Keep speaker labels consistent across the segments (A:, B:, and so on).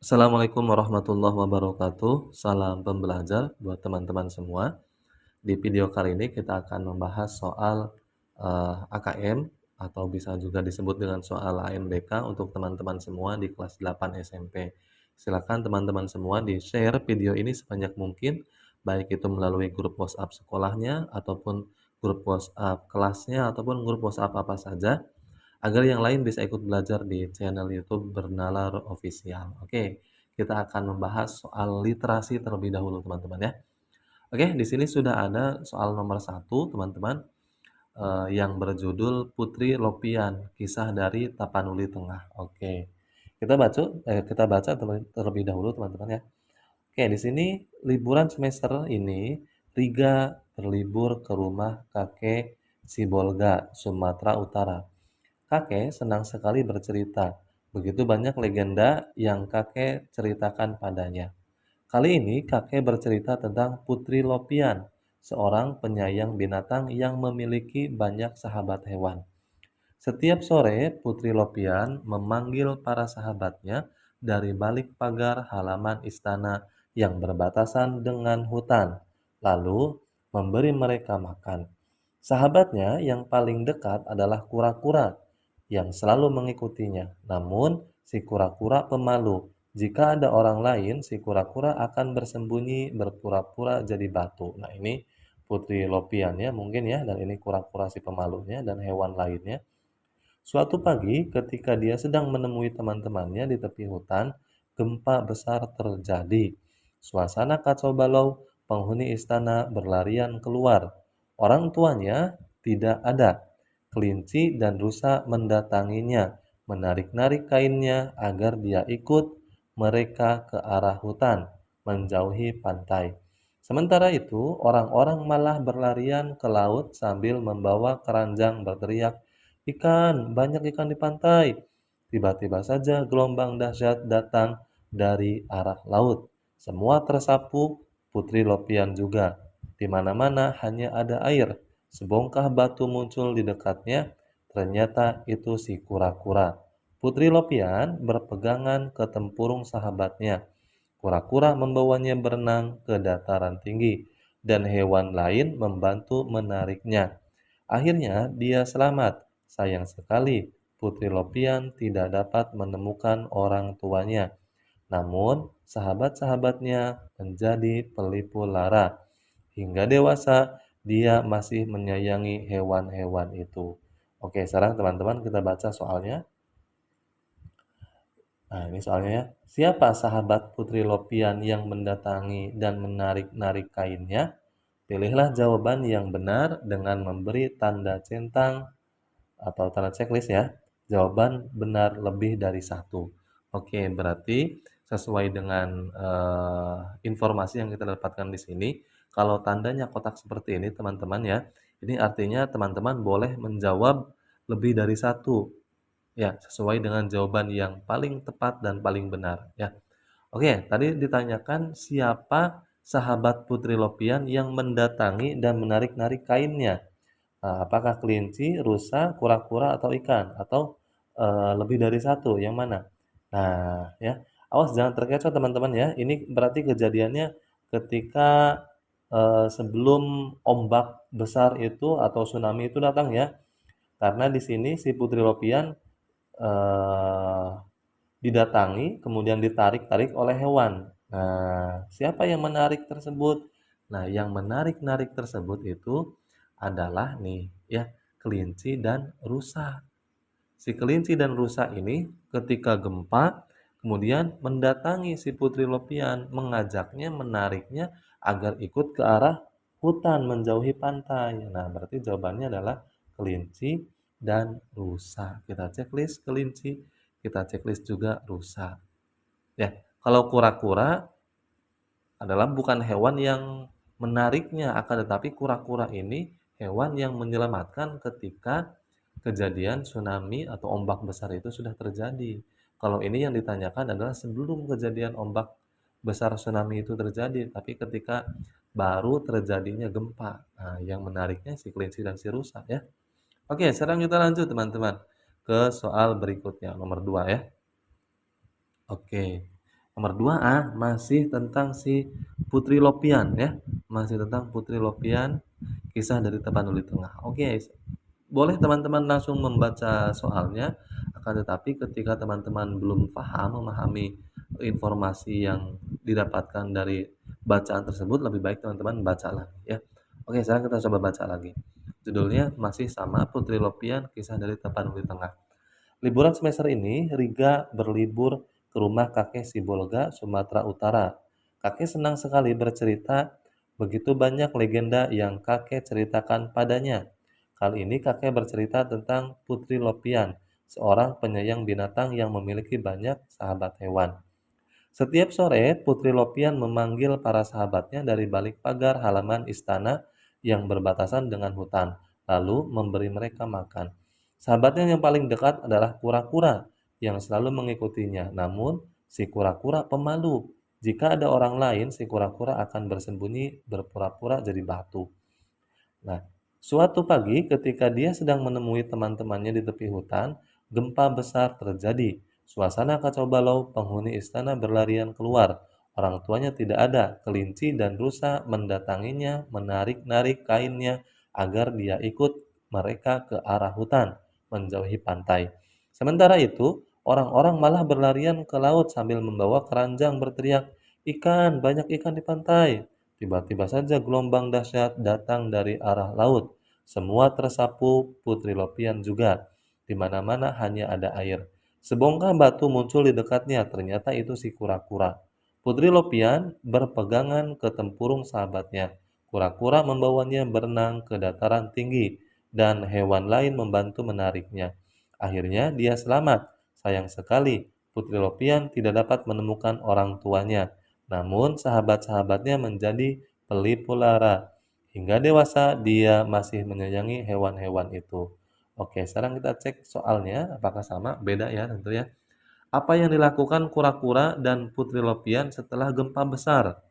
A: Assalamualaikum warahmatullahi wabarakatuh. Salam pembelajar buat teman-teman semua. Di video kali ini kita akan membahas soal AKM atau bisa juga disebut dengan soal AMDK untuk teman-teman semua di kelas 8 SMP. Silakan teman-teman semua di-share video ini sebanyak mungkin, baik itu melalui grup WhatsApp sekolahnya ataupun grup WhatsApp kelasnya ataupun grup WhatsApp apa saja, agar yang lain bisa ikut belajar di channel YouTube Bernalar Official. Oke, kita akan membahas soal literasi terlebih dahulu, teman-teman ya. Oke, di sini sudah ada soal nomor 1, teman-teman, yang berjudul Putri Lopian, Kisah dari Tapanuli Tengah. Oke, kita baca terlebih dahulu, teman-teman ya. Oke, di sini liburan semester ini Riga berlibur ke rumah kakek Sibolga, Sumatera Utara. Kakek senang sekali bercerita. Begitu banyak legenda yang kakek ceritakan padanya. Kali ini kakek bercerita tentang Putri Lopian, seorang penyayang binatang yang memiliki banyak sahabat hewan. Setiap sore, Putri Lopian memanggil para sahabatnya dari balik pagar halaman istana yang berbatasan dengan hutan, lalu memberi mereka makan. Sahabatnya yang paling dekat adalah kura-kura yang selalu mengikutinya. Namun, si kura-kura pemalu. Jika ada orang lain, si kura-kura akan bersembunyi berpura-pura jadi batu. Nah, ini Putri Lopian ya mungkin ya, dan ini kura-kura si pemalunya dan hewan lainnya. Suatu pagi, ketika dia sedang menemui teman-temannya di tepi hutan, gempa besar terjadi. Suasana kacau balau, penghuni istana berlarian keluar. Orang tuanya tidak ada. Kelinci dan rusa mendatanginya, menarik-narik kainnya agar dia ikut mereka ke arah hutan, menjauhi pantai. Sementara itu, orang-orang malah berlarian ke laut sambil membawa keranjang berteriak, "Ikan, banyak ikan di pantai." Tiba-tiba saja gelombang dahsyat datang dari arah laut. Semua tersapu, Putri Lopian juga. Di mana-mana hanya ada air. Sebongkah batu muncul di dekatnya. Ternyata itu si kura-kura. Putri Lopian berpegangan ke tempurung sahabatnya. Kura-kura membawanya berenang ke dataran tinggi, dan hewan lain membantu menariknya. Akhirnya dia selamat. Sayang sekali, Putri Lopian tidak dapat menemukan orang tuanya. Namun, sahabat-sahabatnya menjadi pelipur lara. Hingga dewasa, dia masih menyayangi hewan-hewan itu. Oke, sekarang teman-teman kita baca soalnya. Nah, ini soalnya ya. Siapa sahabat Putri Lopian yang mendatangi dan menarik-narik kainnya? Pilihlah jawaban yang benar dengan memberi tanda centang atau tanda checklist ya. Jawaban benar lebih dari satu. Oke, berarti sesuai dengan informasi yang kita dapatkan di sini, kalau tandanya kotak seperti ini teman-teman ya, ini artinya teman-teman boleh menjawab lebih dari satu. Ya, sesuai dengan jawaban yang paling tepat dan paling benar ya. Oke, tadi ditanyakan siapa sahabat Putri Lopian yang mendatangi dan menarik-narik kainnya. Apakah kelinci, rusa, kura-kura, atau ikan? Atau lebih dari satu? Yang mana? Nah, ya, awas jangan terkecoh teman-teman ya. Ini berarti kejadiannya ketika sebelum ombak besar itu atau tsunami itu datang ya. Karena di sini si Putri Lopian eh, didatangi, kemudian ditarik-tarik oleh hewan. Nah, siapa yang menarik tersebut? Nah, yang menarik-narik tersebut itu adalah nih, ya, kelinci dan rusa. Si kelinci dan rusa ini ketika gempa, kemudian mendatangi si Putri Lopian, mengajaknya, menariknya agar ikut ke arah hutan, menjauhi pantai. Nah, berarti jawabannya adalah kelinci dan rusa. Kita checklist kelinci, kita checklist juga rusa. Ya, kalau kura-kura adalah bukan hewan yang menariknya, akan tetapi kura-kura ini hewan yang menyelamatkan ketika kejadian tsunami atau ombak besar itu sudah terjadi. Kalau ini yang ditanyakan adalah sebelum kejadian ombak besar tsunami itu terjadi, tapi ketika baru terjadinya gempa. Nah, yang menariknya si kelinci dan si rusa ya. Oke, sekarang kita lanjut teman-teman ke soal berikutnya, nomor 2 ya. Oke. Nomor 2A masih tentang si Putri Lopian ya. Masih tentang Putri Lopian, kisah dari Tapanuli Tengah. Oke, boleh teman-teman langsung membaca soalnya, akan tetapi ketika teman-teman belum paham memahami informasi yang didapatkan dari bacaan tersebut, lebih baik teman-teman baca lagi ya. Oke, sekarang kita coba baca lagi. Judulnya masih sama, Putri Lopian, kisah dari Tapanuli Tengah. Liburan semester ini, Riga berlibur ke rumah kakek Sibolga, Sumatera Utara. Kakek senang sekali bercerita, begitu banyak legenda yang kakek ceritakan padanya. Kali ini kakek bercerita tentang Putri Lopian, seorang penyayang binatang yang memiliki banyak sahabat hewan. Setiap sore, Putri Lopian memanggil para sahabatnya dari balik pagar halaman istana yang berbatasan dengan hutan, lalu memberi mereka makan. Sahabatnya yang paling dekat adalah kura-kura yang selalu mengikutinya. Namun, si kura-kura pemalu. Jika ada orang lain, si kura-kura akan bersembunyi berpura-pura jadi batu. Nah, suatu pagi ketika dia sedang menemui teman-temannya di tepi hutan, gempa besar terjadi. Suasana kacau balau, penghuni istana berlarian keluar. Orang tuanya tidak ada. Kelinci dan rusa mendatanginya, menarik-narik kainnya agar dia ikut mereka ke arah hutan, menjauhi pantai. Sementara itu, orang-orang malah berlarian ke laut sambil membawa keranjang berteriak, "Ikan, banyak ikan di pantai!" Tiba-tiba saja gelombang dahsyat datang dari arah laut. Semua tersapu, Putri Lopian juga. Di mana-mana hanya ada air. Sebongkah batu muncul di dekatnya, ternyata itu si kura-kura. Putri Lopian berpegangan ke tempurung sahabatnya. Kura-kura membawanya berenang ke dataran tinggi, dan hewan lain membantu menariknya. Akhirnya dia selamat. Sayang sekali, Putri Lopian tidak dapat menemukan orang tuanya. Namun sahabat-sahabatnya menjadi pelipur lara. Hingga dewasa dia masih menyayangi hewan-hewan itu. Oke, sekarang kita cek soalnya apakah sama? Beda ya tentu ya. Apa yang dilakukan kura-kura dan Putri Lopian setelah gempa besar?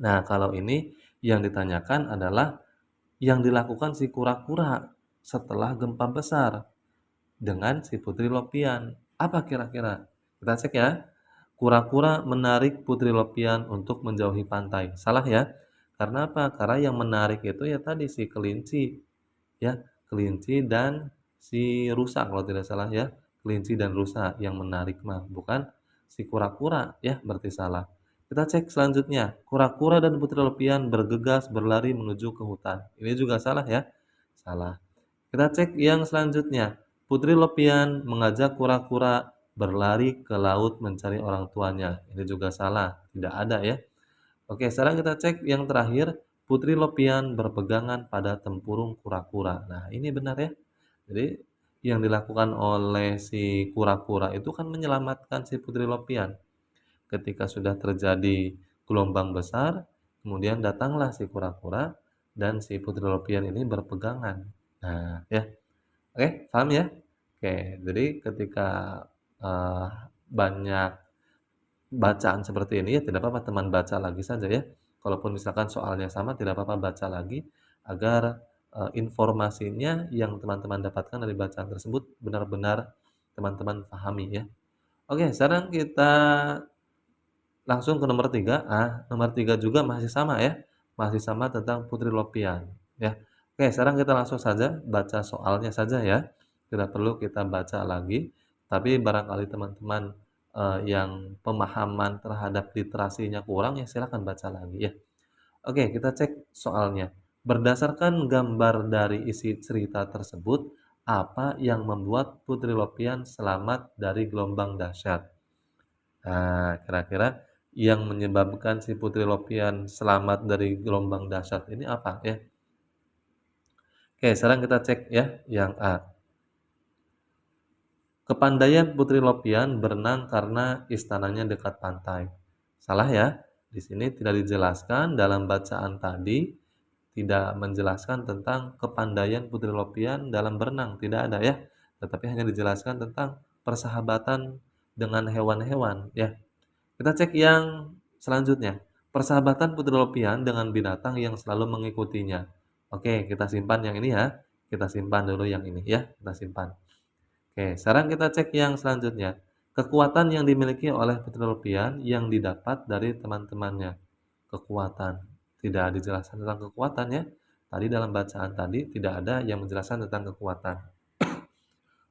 A: Nah, kalau ini yang ditanyakan adalah yang dilakukan si kura-kura setelah gempa besar dengan si Putri Lopian. Apa kira-kira? Kita cek ya. Kura-kura menarik Putri Lopian untuk menjauhi pantai. Salah ya? Karena apa? Karena yang menarik itu ya tadi si kelinci, ya, kelinci dan si rusa kalau tidak salah ya. Kelinci dan rusa yang menarik mah, bukan si kura-kura ya, berarti salah. Kita cek selanjutnya. Kura-kura dan Putri Lopian bergegas berlari menuju ke hutan. Ini juga salah ya? Salah. Kita cek yang selanjutnya. Putri Lopian mengajak kura-kura berlari ke laut mencari orang tuanya. Ini juga salah, tidak ada ya. Oke, sekarang kita cek yang terakhir. Putri Lopian berpegangan pada tempurung kura-kura. Nah, ini benar ya. Jadi, yang dilakukan oleh si kura-kura itu kan menyelamatkan si Putri Lopian. Ketika sudah terjadi gelombang besar, kemudian datanglah si kura-kura dan si Putri Lopian ini berpegangan. Nah, ya. Oke, paham ya? Oke, jadi ketika, eee, banyak bacaan seperti ini ya tidak apa-apa teman baca lagi saja ya. Kalaupun misalkan soalnya sama tidak apa-apa baca lagi agar, informasinya yang teman-teman dapatkan dari bacaan tersebut benar-benar teman-teman pahami ya. Oke, sekarang kita langsung ke nomor 3. Nomor 3 juga masih sama ya, masih sama tentang Putri Lopian ya. Oke, sekarang kita langsung saja baca soalnya saja ya. Tidak perlu kita baca lagi, tapi barangkali teman-teman, yang pemahaman terhadap literasinya kurang ya silakan baca lagi ya. Oke, kita cek soalnya. Berdasarkan gambar dari isi cerita tersebut, apa yang membuat Putri Lopian selamat dari gelombang dahsyat? Nah, kira-kira yang menyebabkan si Putri Lopian selamat dari gelombang dahsyat ini apa ya? Oke, sekarang kita cek ya yang A. Kepandaian Putri Lopian berenang karena istananya dekat pantai. Salah ya. Di sini tidak dijelaskan dalam bacaan tadi, tidak menjelaskan tentang kepandaian Putri Lopian dalam berenang, tidak ada ya. Tetapi hanya dijelaskan tentang persahabatan dengan hewan-hewan ya. Kita cek yang selanjutnya. Persahabatan Putri Lopian dengan binatang yang selalu mengikutinya. Oke, kita simpan yang ini ya. Kita simpan dulu yang ini ya. Kita simpan. Oke, sekarang kita cek yang selanjutnya. Kekuatan yang dimiliki oleh Putri Lopian yang didapat dari teman-temannya. Kekuatan. Tidak dijelaskan tentang kekuatan ya. Tadi dalam bacaan tadi tidak ada yang menjelaskan tentang kekuatan.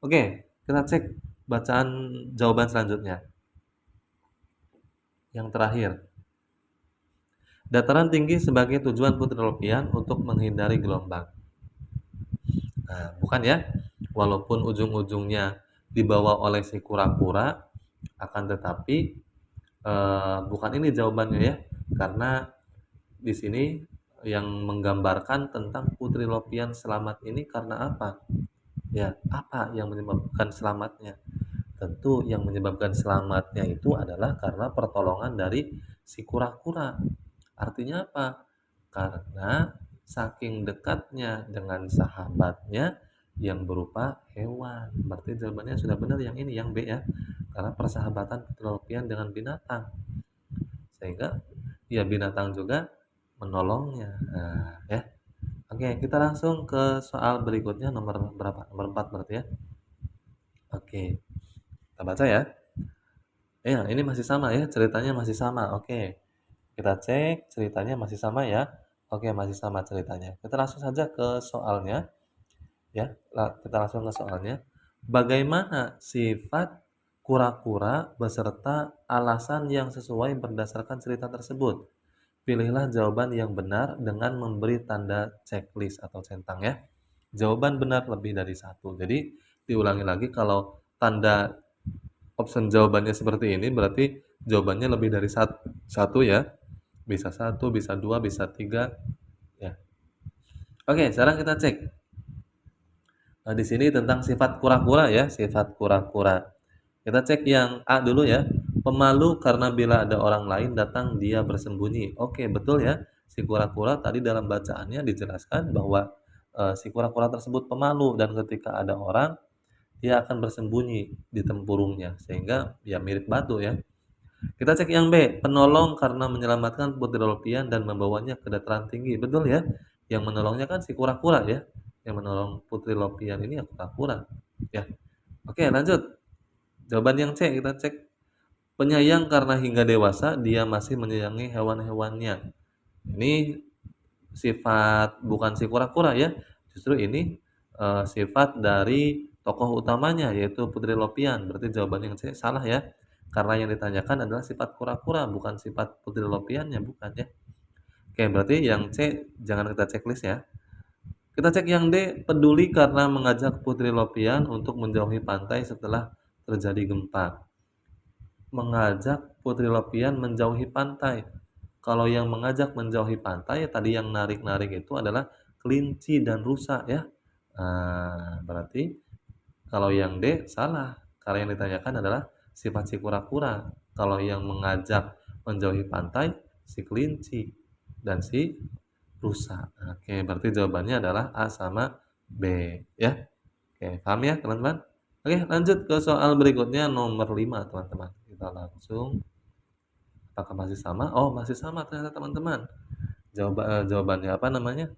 A: Oke, kita cek bacaan jawaban selanjutnya. Yang terakhir. Dataran tinggi sebagai tujuan Putri Lopian untuk menghindari gelombang. Nah, bukan ya. Walaupun ujung-ujungnya dibawa oleh si kura-kura, akan tetapi bukan ini jawabannya ya, karena di sini yang menggambarkan tentang Putri Lopian selamat ini karena apa? Ya, apa yang menyebabkan selamatnya? Tentu yang menyebabkan selamatnya itu adalah karena pertolongan dari si kura-kura. Artinya apa? Karena saking dekatnya dengan sahabatnya yang berupa hewan. Berarti jawabannya sudah benar yang ini, yang B ya. Karena persahabatan Putri Lopian dengan binatang. Sehingga ya binatang juga menolongnya. Nah, ya. Oke, kita langsung ke soal berikutnya nomor berapa? Nomor 4 berarti ya. Oke, kita baca ya. Ya, ini masih sama ya, ceritanya masih sama. Oke. Kita cek ceritanya masih sama ya. Oke, masih sama ceritanya. Kita langsung saja ke soalnya ya. Kita langsung ke soalnya. Bagaimana sifat kura-kura beserta alasan yang sesuai berdasarkan cerita tersebut? Pilihlah jawaban yang benar dengan memberi tanda checklist atau centang ya. Jawaban benar lebih dari satu. Jadi diulangi lagi, kalau tanda option jawabannya seperti ini berarti jawabannya lebih dari satu ya. Bisa satu, bisa dua, bisa tiga ya. Oke, sekarang kita cek. Nah, di sini tentang sifat kura-kura ya, sifat kura-kura. Kita cek yang A dulu ya. Pemalu karena bila ada orang lain datang dia bersembunyi. Oke, betul ya. Si kura-kura tadi dalam bacaannya dijelaskan bahwa si kura-kura tersebut pemalu dan ketika ada orang dia akan bersembunyi di tempurungnya sehingga ya mirip batu ya. Kita cek yang B, penolong karena menyelamatkan Putri Lopian dan membawanya ke dataran tinggi. Betul ya? Yang menolongnya kan si kura-kura ya. Yang menolong Putri Lopian ini ya kura-kura. Ya. Oke, lanjut. Jawaban yang C kita cek. Penyayang karena hingga dewasa dia masih menyayangi hewan-hewannya. Ini sifat bukan si kura-kura ya. Justru ini sifat dari tokoh utamanya yaitu Putri Lopian. Berarti jawaban yang C salah ya. Karena yang ditanyakan adalah sifat kura-kura bukan sifat Putri Lopiannya, bukan ya. Oke, berarti yang C jangan kita checklist ya. Kita cek yang D, peduli karena mengajak Putri Lopian untuk menjauhi pantai setelah terjadi gempa. Mengajak Putri Lopian menjauhi pantai. Kalau yang mengajak menjauhi pantai, tadi yang narik-narik itu adalah kelinci dan rusa ya. Nah, berarti kalau yang D salah. Karena yang ditanyakan adalah sifat si kura-kura. Kalau yang mengajak menjauhi pantai, si kelinci dan si rusa. Oke, berarti jawabannya adalah A sama B ya. Oke, paham ya teman-teman? Oke, lanjut ke soal berikutnya nomor 5 teman-teman. Kita langsung, apakah masih sama? Oh, masih sama ternyata teman-teman. Jawabannya apa namanya?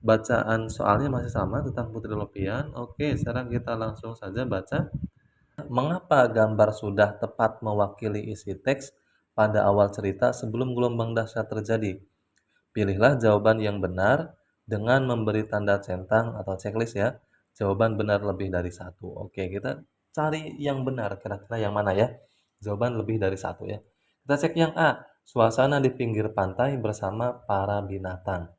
A: Bacaan soalnya masih sama tentang Putri Lopian. Oke, sekarang kita langsung saja baca. Mengapa gambar sudah tepat mewakili isi teks pada awal cerita sebelum gelombang dahsyat terjadi? Pilihlah jawaban yang benar dengan memberi tanda centang atau checklist ya. Jawaban benar lebih dari satu. Oke, kita cari yang benar. Kira-kira yang mana ya? Jawaban lebih dari satu ya. Kita cek yang A. Suasana di pinggir pantai bersama para binatang.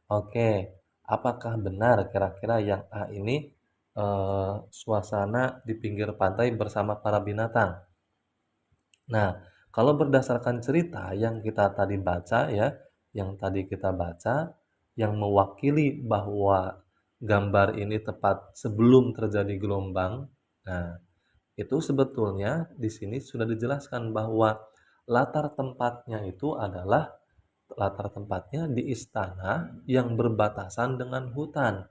A: Oke, apakah benar kira-kira yang A ini suasana di pinggir pantai bersama para binatang? Nah, kalau berdasarkan cerita yang kita tadi baca ya, yang tadi kita baca, yang mewakili bahwa gambar ini tepat sebelum terjadi gelombang. Nah, Itu sebetulnya di sini sudah dijelaskan bahwa latar tempatnya itu adalah latar tempatnya di istana yang berbatasan dengan hutan.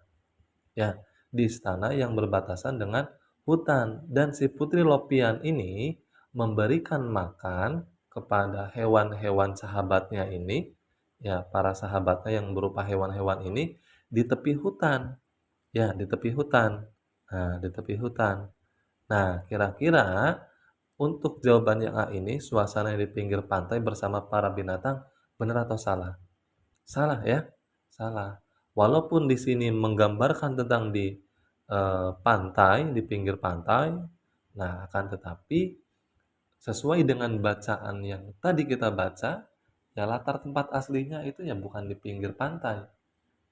A: Ya, di istana yang berbatasan dengan hutan dan si Putri Lopian ini memberikan makan kepada hewan-hewan sahabatnya ini, ya para sahabatnya yang berupa hewan-hewan ini di tepi hutan, ya di tepi hutan. Nah, di tepi hutan. Nah, kira-kira untuk jawaban yang A ini, suasana di pinggir pantai bersama para binatang, benar atau salah? Salah ya? Salah. Walaupun di sini menggambarkan tentang di, pantai, di pinggir pantai, nah akan tetapi sesuai dengan bacaan yang tadi kita baca, ya latar tempat aslinya itu ya bukan di pinggir pantai.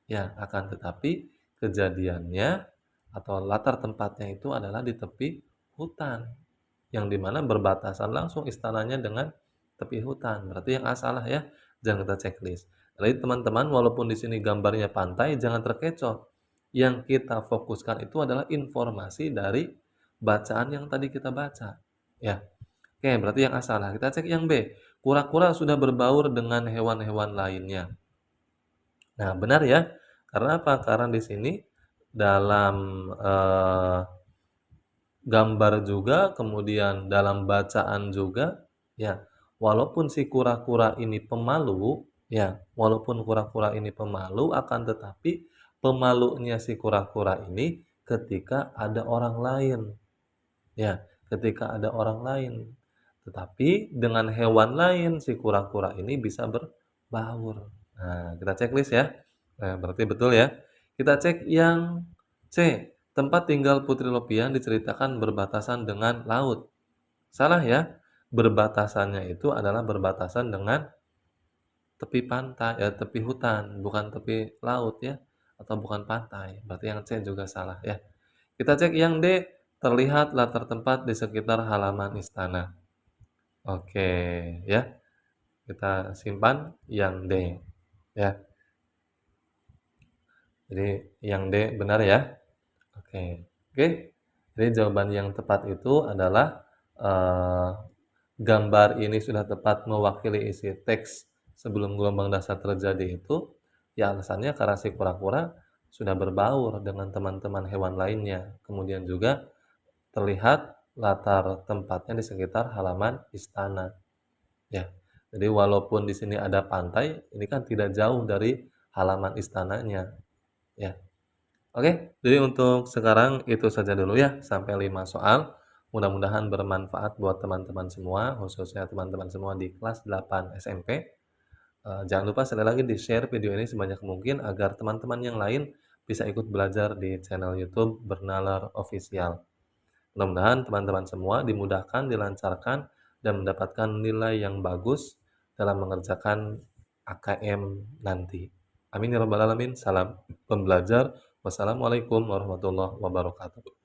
A: Ya, akan tetapi kejadiannya atau latar tempatnya itu adalah di tepi hutan, yang di mana berbatasan langsung istananya dengan tepi hutan. Berarti yang A salah ya, jangan kita checklist. Jadi teman-teman walaupun di sini gambarnya pantai, jangan terkecoh. Yang kita fokuskan itu adalah informasi dari bacaan yang tadi kita baca. Ya, oke berarti yang A salah. Kita cek yang B. Kura-kura sudah berbaur dengan hewan-hewan lainnya. Nah, benar ya. Karena apa? Karena di sini dalam gambar juga, kemudian dalam bacaan juga, ya, walaupun si kura-kura ini pemalu, ya, walaupun kura-kura ini pemalu, akan tetapi pemalunya si kura-kura ini ketika ada orang lain, ya, ketika ada orang lain. Tetapi dengan hewan lain si kura-kura ini bisa berbaur. Nah, kita checklist ya. Nah, berarti betul ya. Kita cek yang C. Tempat tinggal Putri Lopian diceritakan berbatasan dengan laut. Salah ya. Berbatasannya itu adalah berbatasan dengan tepi pantai, ya, tepi hutan, bukan tepi laut ya, atau bukan pantai. Berarti yang C juga salah ya. Kita cek yang D. Terlihat latar tempat di sekitar halaman istana. Oke, ya. Kita simpan yang D, ya. Jadi yang D benar ya. Oke. Oke. Jadi jawaban yang tepat itu adalah eh, gambar ini sudah tepat mewakili isi teks sebelum gelombang dasar terjadi itu. Ya alasannya karena si kura-kura sudah berbaur dengan teman-teman hewan lainnya. Kemudian juga terlihat latar tempatnya di sekitar halaman istana. Ya. Jadi walaupun di sini ada pantai, ini kan tidak jauh dari halaman istananya. Ya. Oke, jadi untuk sekarang itu saja dulu ya, sampai 5 soal. Mudah-mudahan bermanfaat buat teman-teman semua, khususnya teman-teman semua di kelas 8 SMP. Jangan lupa sekali lagi di-share video ini sebanyak mungkin agar teman-teman yang lain bisa ikut belajar di channel YouTube Bernalar Official. Mudah-mudahan teman-teman semua dimudahkan, dilancarkan, dan mendapatkan nilai yang bagus dalam mengerjakan AKM nanti. Amin ya rabbal alamin. Salam pembelajar. Wassalamualaikum warahmatullahi wabarakatuh.